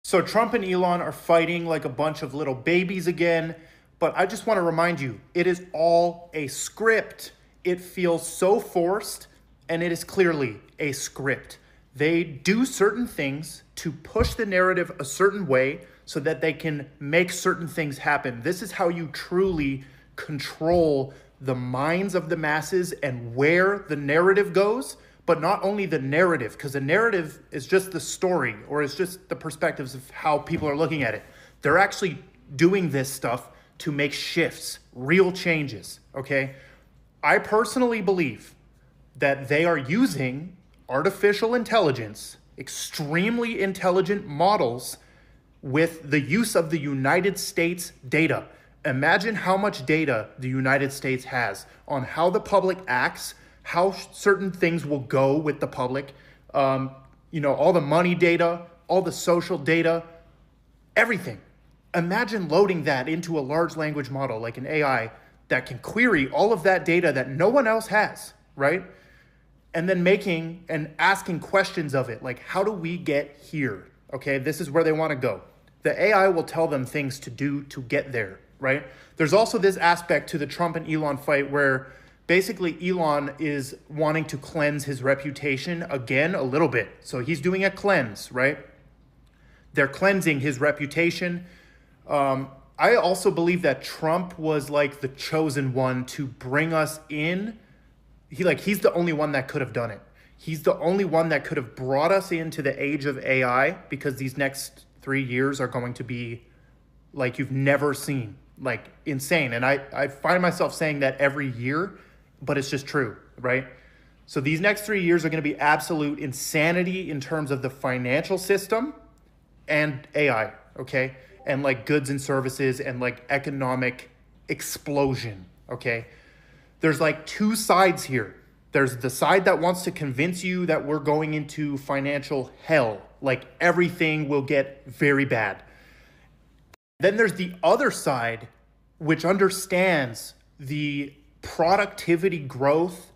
So Trump and Elon are fighting like a bunch of little babies again, but I just want to remind you, it is all a script. It feels so forced, and it is clearly a script. They do certain things to push the narrative a certain way so that they can make certain things happen. This is how you truly control the minds of the masses and where the narrative goes, but not only the narrative, because the narrative is just the story or it's just the perspectives of how people are looking at it. They're actually doing this stuff to make shifts, real changes, okay? I personally believe that they are using artificial intelligence, extremely intelligent models with the use of the United States data. Imagine how much data the United States has on how the public acts, how certain things will go with the public, all the money data, all the social data, everything. Imagine loading that into a large language model like an AI that can query all of that data that no one else has, right? And then making and asking questions of it, like, how do we get here? Okay, this is where they want to go. The AI will tell them things to do to get there, right? There's also this aspect to the Trump and Elon fight where basically Elon is wanting to cleanse his reputation again a little bit. So he's doing a cleanse, right? They're cleansing his reputation. I also believe that Trump was like the chosen one to bring us in. He's the only one that could have done it. He's the only one that could have brought us into the age of AI, because these next 3 years are going to be like you've never seen, like insane. And I find myself saying that every year, but it's just true, right? So these next 3 years are going to be absolute insanity in terms of the financial system and AI, okay? And like goods and services and like economic explosion, okay? There's like two sides here. There's the side that wants to convince you that we're going into financial hell, like everything will get very bad. Then there's the other side, which understands the productivity growth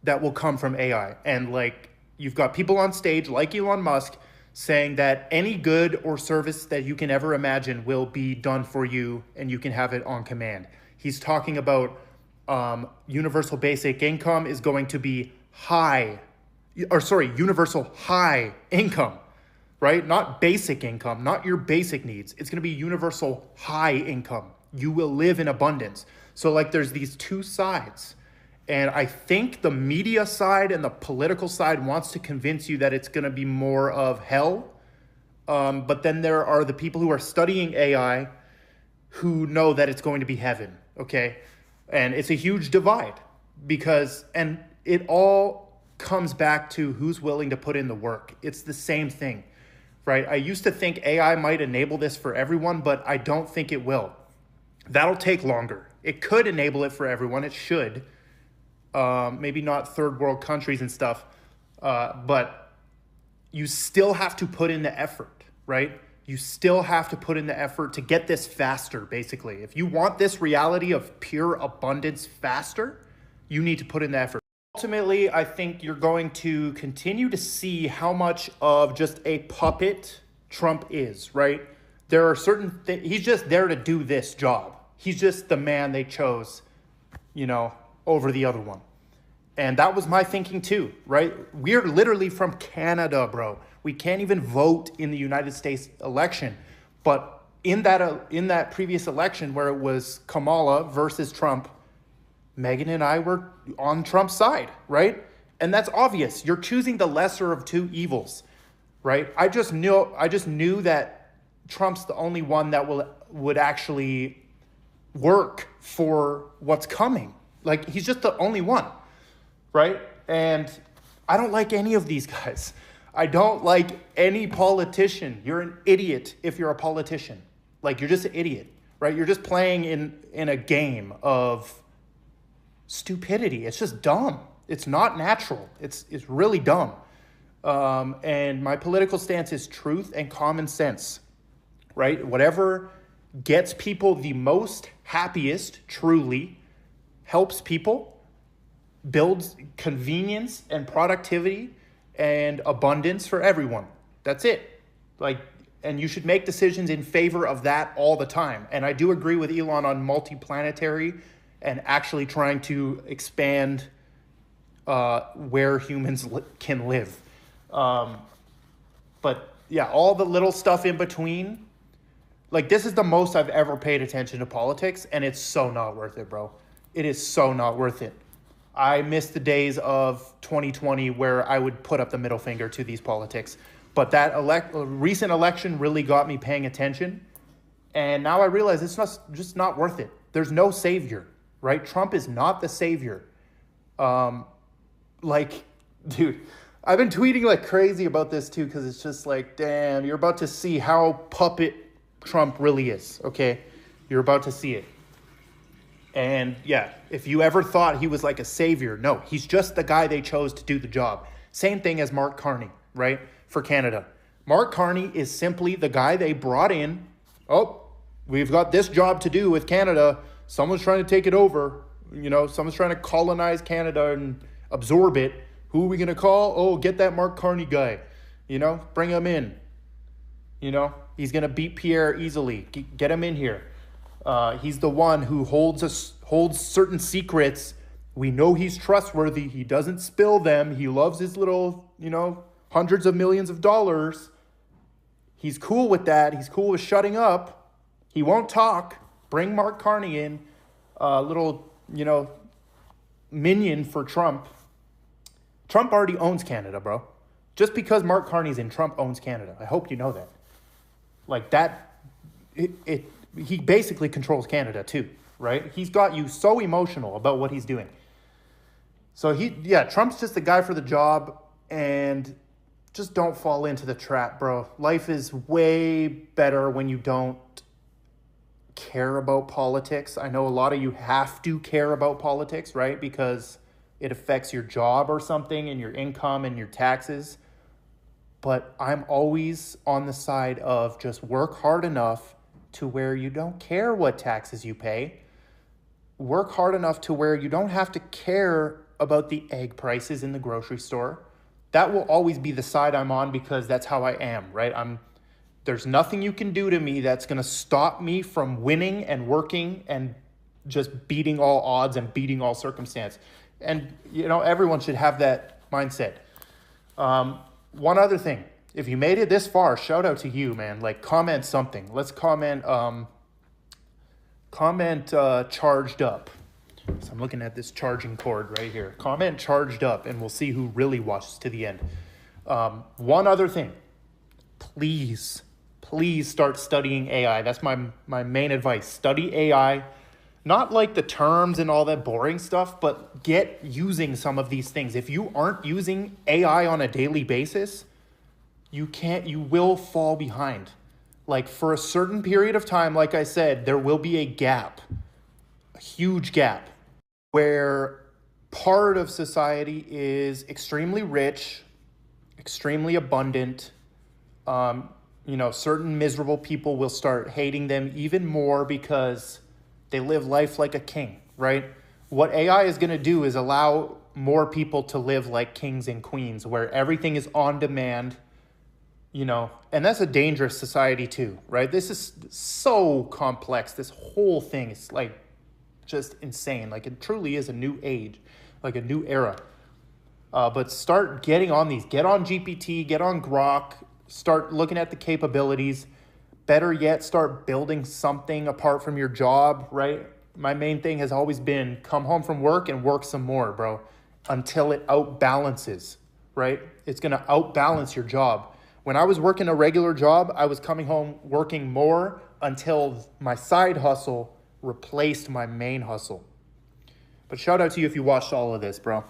that will come from AI. And like you've got people on stage like Elon Musk saying that any good or service that you can ever imagine will be done for you and you can have it on command. He's talking about universal basic income is going to be universal high income, right? Not basic income, not your basic needs. It's going to be universal high income. You will live in abundance. So like there's these two sides. And I think the media side and the political side wants to convince you that it's going to be more of hell. But then there are the people who are studying AI who know that it's going to be heaven, okay? And it's a huge divide and it all comes back to who's willing to put in the work. It's the same thing, right? I used to think AI might enable this for everyone, but I don't think it will. That'll take longer. It could enable it for everyone. It should. Maybe not third world countries and stuff, but you still have to put in the effort, right? You still have to put in the effort to get this faster, basically. If you want this reality of pure abundance faster, you need to put in the effort. Ultimately, I think you're going to continue to see how much of just a puppet Trump is, right? There are certain things, he's just there to do this job. He's just the man they chose, over the other one. And that was my thinking too, right? We're literally from Canada, bro. We can't even vote in the United States election. But in that previous election where it was Kamala versus Trump, Megan and I were on Trump's side, right? And that's obvious. You're choosing the lesser of two evils, right? I just knew that Trump's the only one that would actually work for what's coming. Like, he's just the only one, right? And I don't like any of these guys. I don't like any politician. You're an idiot if you're a politician. Like, you're just an idiot, right? You're just playing in a game of stupidity. It's just dumb. It's not natural. It's really dumb. And my political stance is truth and common sense, right? Whatever gets people the most happiest, truly, helps people, builds convenience and productivity and abundance for everyone. That's it. Like, And you should make decisions in favor of that all the time. And I do agree with Elon on multiplanetary and actually trying to expand where humans can live. But yeah, all the little stuff in between, like this is the most I've ever paid attention to politics, and it's so not worth it, bro. It is so not worth it. I miss the days of 2020 where I would put up the middle finger to these politics. But that recent election really got me paying attention. And now I realize it's just not worth it. There's no savior, right? Trump is not the savior. Dude, I've been tweeting like crazy about this too, because it's just like, damn, you're about to see how puppet Trump really is, okay? You're about to see it. And yeah, if you ever thought he was like a savior, no, he's just the guy they chose to do the job. Same thing as Mark Carney, right? For Canada. Mark Carney is simply the guy they brought in. Oh, we've got this job to do with Canada. Someone's trying to take it over. You know, someone's trying to colonize Canada and absorb it. Who are we going to call? Oh, get that Mark Carney guy. You know, bring him in. You know, he's going to beat Pierre easily. Get him in here. He's the one who holds certain secrets. We know he's trustworthy. He doesn't spill them. He loves his little, you know, hundreds of millions of dollars. He's cool with that. He's cool with shutting up. He won't talk. Bring Mark Carney in. Little, you know, minion for Trump. Trump already owns Canada, bro. Just because Mark Carney's in, Trump owns Canada. I hope you know that. Like that, he basically controls Canada too, right? He's got you so emotional about what he's doing. So Trump's just the guy for the job, and just don't fall into the trap, bro. Life is way better when you don't care about politics. I know a lot of you have to care about politics, right? Because it affects your job or something and your income and your taxes. But I'm always on the side of just work hard enough to where you don't care what taxes you pay. Work hard enough to where you don't have to care about the egg prices in the grocery store. That will always be the side I'm on, because that's how I am, right? There's nothing you can do to me that's going to stop me from winning and working and just beating all odds and beating all circumstance. And, you know, everyone should have that mindset. One other thing, if you made it this far, shout out to you, man. Like, comment something. Let's comment charged up. So I'm looking at this charging cord right here. Comment charged up, and we'll see who really watches to the end. One other thing, please start studying AI. That's my main advice. Study AI, not like the terms and all that boring stuff, but get using some of these things. If you aren't using AI on a daily basis, you will fall behind. Like, for a certain period of time, like I said, there will be a gap, a huge gap, where part of society is extremely rich, extremely abundant. Certain miserable people will start hating them even more because they live life like a king, right? What AI is going to do is allow more people to live like kings and queens, where everything is on demand, and that's a dangerous society too, right? This is so complex. This whole thing is like just insane. Like, it truly is a new age, like a new era. But start getting on these. Get on GPT, get on Grok, start looking at the capabilities. Better yet, start building something apart from your job, right? My main thing has always been come home from work and work some more, bro, until it outbalances, right? It's going to outbalance your job. When I was working a regular job, I was coming home working more until my side hustle replaced my main hustle. But shout out to you if you watched all of this, bro.